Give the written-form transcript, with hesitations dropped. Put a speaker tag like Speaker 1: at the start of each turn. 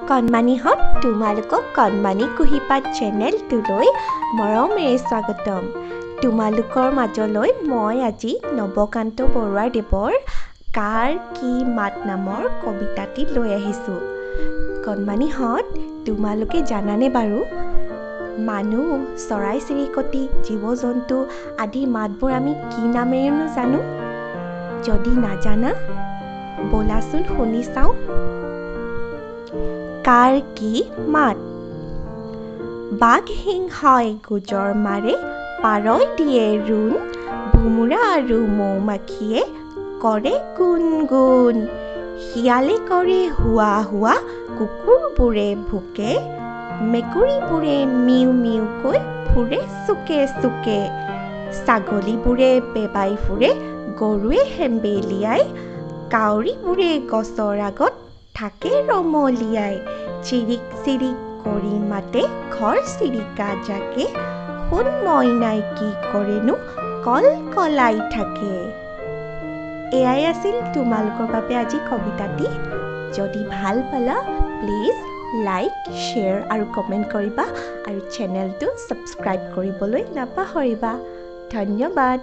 Speaker 1: কণমানিহঁত তোমালোকক কণমানি কুঁহিপাত চেনেলটোলৈ মৰমেৰে স্বাগতম। তোমালোকৰ মাজলৈ মই আজি নৱকান্ত বৰুৱাদেৱৰ কাৰ কি মাত নামৰ কবিতাটি লৈ আহিছোঁ। কণমানিহঁত তোমালোকে জানানে বাৰু মানুহ চৰাই চিৰিকটি জীৱ জন্তু আদি মাতবোৰ আমি কি নামেৰেনো জানো? যদি নাজানা ব'লাচোন শুনি চাওঁ। কাৰ কি মাত। বাঘ সিংহই গোজৰ মাৰে, পাৰই দিয়ে ৰোণ, ভোমোৰা আৰু মৌমাখিয়ে কৰে গুণ গুণ। শিয়ালে কৰে হুৱা হুৱা, কুকুৰবোৰে ভুকে, মেকুৰীবোৰে মিউ মিউকৈ ফুৰে চুকে চুকে। ছাগলীবোৰে বেবাই ফুৰে, গৰুৱে হেম্বেলিয়াই, কাউৰীবোৰে গছৰ আগত থাকে ৰমলিয়াই। চিৰিক চিৰিক কৰি মাতে ঘৰ চিৰিকা জাকে, সোণ মইনাই কি কৰেনো কল কলাই থাকে। এয়াই আছিল তোমালোকৰ বাবে আজি কবিতাটি। যদি ভাল পালা প্লিজ লাইক, শ্বেয়াৰ আৰু কমেণ্ট কৰিবা আৰু চেনেলটো ছাবস্ক্ৰাইব কৰিবলৈ নাপাহৰিবা। ধন্যবাদ।